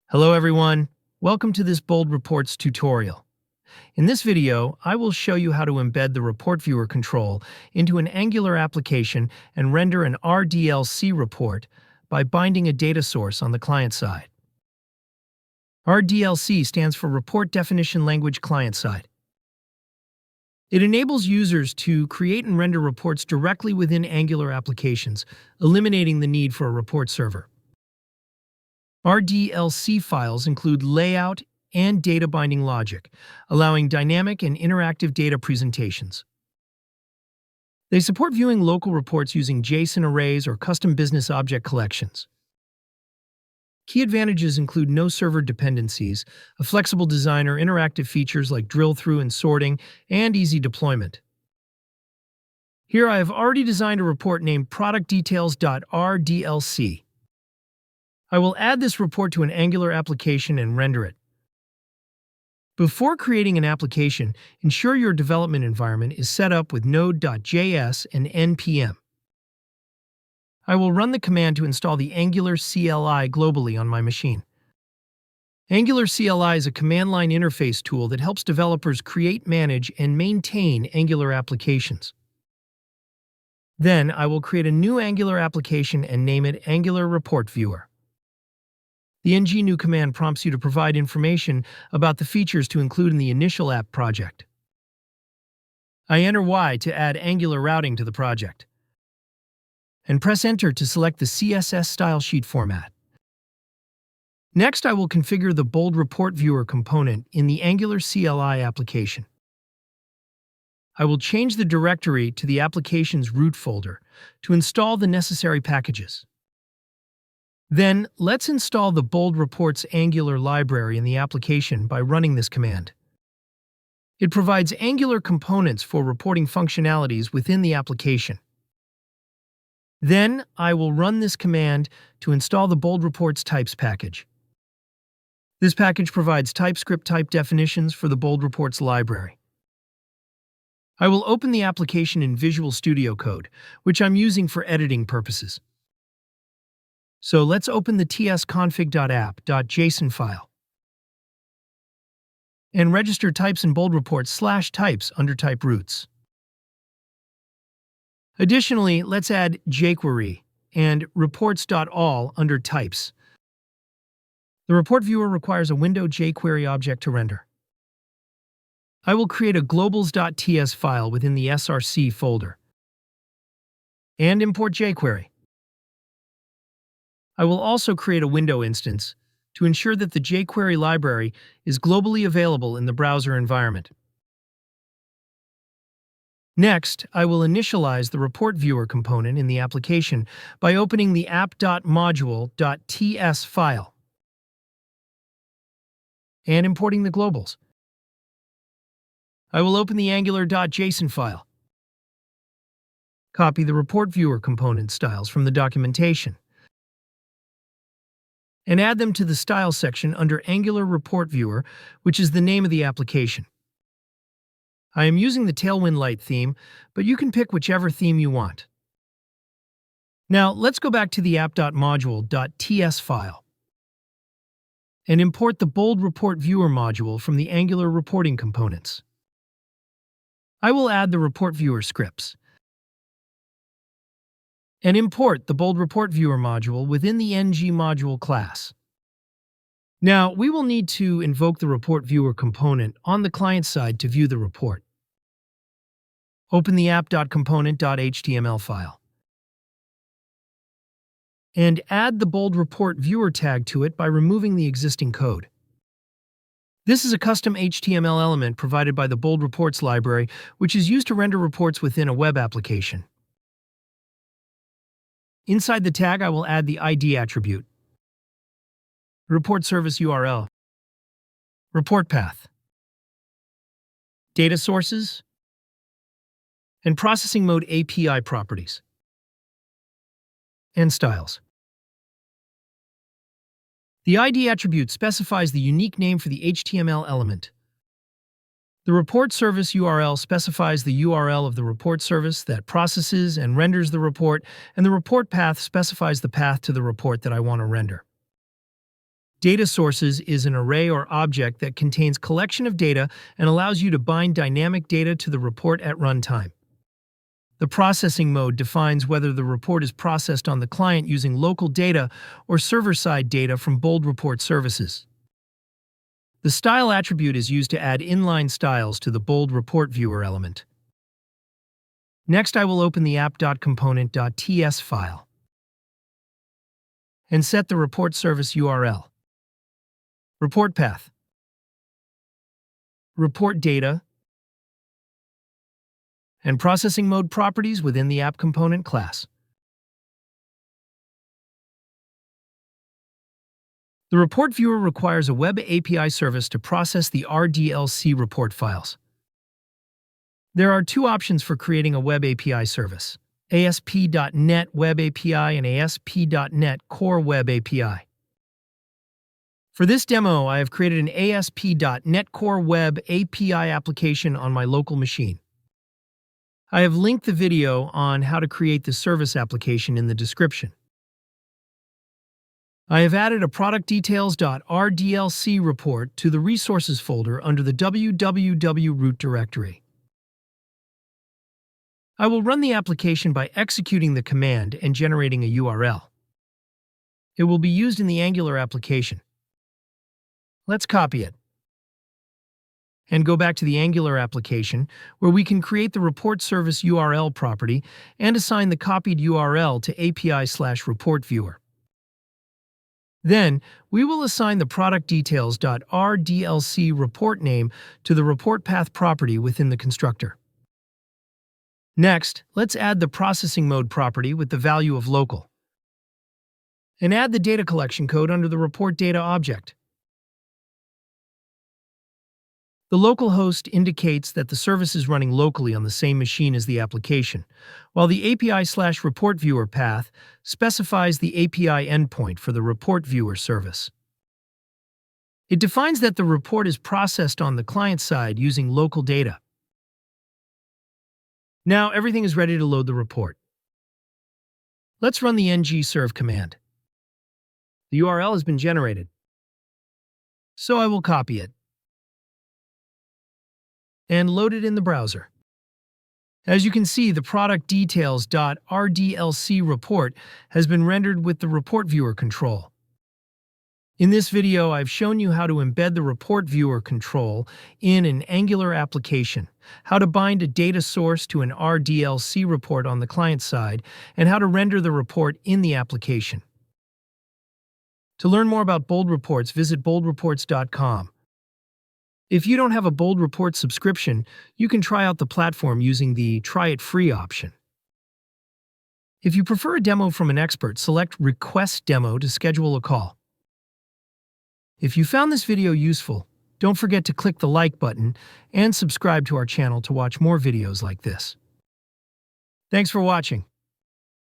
Hello everyone, welcome to this Bold Reports tutorial. In this video, I will show you how to embed the Report Viewer control into an Angular application and render an RDLC report by binding a data source on the client side. RDLC stands for Report Definition Language Client Side. It enables users to create and render reports directly within Angular applications, eliminating the need for a report server. RDLC files include layout and data binding logic, allowing dynamic and interactive data presentations. They support viewing local reports using JSON arrays or custom business object collections. Key advantages include no server dependencies, a flexible design or interactive features like drill-through and sorting, and easy deployment. Here I have already designed a report named productdetails.rdlc. I will add this report to an Angular application and render it. Before creating an application, ensure your development environment is set up with Node.js and npm. I will run the command to install the Angular CLI globally on my machine. Angular CLI is a command-line interface tool that helps developers create, manage, and maintain Angular applications. Then, I will create a new Angular application and name it Angular Report Viewer. The ng-new command prompts you to provide information about the features to include in the initial app project. I enter Y to add Angular routing to the project, and press Enter to select the CSS style sheet format. Next, I will configure the Bold Report Viewer component in the Angular CLI application. I will change the directory to the application's root folder to install the necessary packages. Then, let's install the Bold Reports Angular library in the application by running this command. It provides Angular components for reporting functionalities within the application. Then, I will run this command to install the Bold Reports Types package. This package provides TypeScript type definitions for the Bold Reports library. I will open the application in Visual Studio Code, which I'm using for editing purposes. So let's open the tsconfig.app.json file and register types in Bold Reports /types under type roots. Additionally, let's add jQuery and reports.all under types. The report viewer requires a window jQuery object to render. I will create a globals.ts file within the src folder and import jQuery. I will also create a window instance to ensure that the jQuery library is globally available in the browser environment. Next, I will initialize the report viewer component in the application by opening the app.module.ts file and importing the globals. I will open the angular.json file, copy the report viewer component styles from the documentation, and add them to the Style section under Angular Report Viewer, which is the name of the application. I am using the Tailwind Light theme, but you can pick whichever theme you want. Now, let's go back to the app.module.ts file and import the Bold Report Viewer module from the Angular reporting components. I will add the Report Viewer scripts and import the Bold Report Viewer module within the ng module class. Now, we will need to invoke the Report Viewer component on the client side to view the report. Open the app.component.html file and add the Bold Report Viewer tag to it by removing the existing code. This is a custom HTML element provided by the Bold Reports library, which is used to render reports within a web application. Inside the tag, I will add the ID attribute, report service URL, report path, data sources, and processing mode API properties, and styles. The ID attribute specifies the unique name for the HTML element. The report service URL specifies the URL of the report service that processes and renders the report, and the report path specifies the path to the report that I want to render. Data sources is an array or object that contains collection of data and allows you to bind dynamic data to the report at runtime. The processing mode defines whether the report is processed on the client using local data or server-side data from Bold Report services. The style attribute is used to add inline styles to the Bold Report Viewer element. Next, I will open the app.component.ts file and set the report service URL, report path, report data, and processing mode properties within the app component class. The report viewer requires a web API service to process the RDLC report files. There are two options for creating a web API service: ASP.NET Web API and ASP.NET Core Web API. For this demo, I have created an ASP.NET Core Web API application on my local machine. I have linked the video on how to create the service application in the description. I have added a productdetails.rdlc report to the resources folder under the www root directory. I will run the application by executing the command and generating a URL. It will be used in the Angular application. Let's copy it and go back to the Angular application, where we can create the report service URL property and assign the copied URL to API/report viewer. Then, we will assign the productdetails.rdlc report name to the report path property within the constructor. Next, let's add the processing mode property with the value of local, and add the data collection code under the report data object. The localhost indicates that the service is running locally on the same machine as the application, while the API/report viewer path specifies the API endpoint for the report viewer service. It defines that the report is processed on the client side using local data. Now everything is ready to load the report. Let's run the ngserve command. The URL has been generated, so I will copy it and load it in the browser. As you can see, the productdetails.rdlc report has been rendered with the report viewer control. In this video, I've shown you how to embed the report viewer control in an Angular application, how to bind a data source to an RDLC report on the client side, and how to render the report in the application. To learn more about Bold Reports, visit boldreports.com. If you don't have a Bold Report subscription, you can try out the platform using the Try It Free option. If you prefer a demo from an expert, select Request Demo to schedule a call. If you found this video useful, don't forget to click the like button and subscribe to our channel to watch more videos like this. Thanks for watching.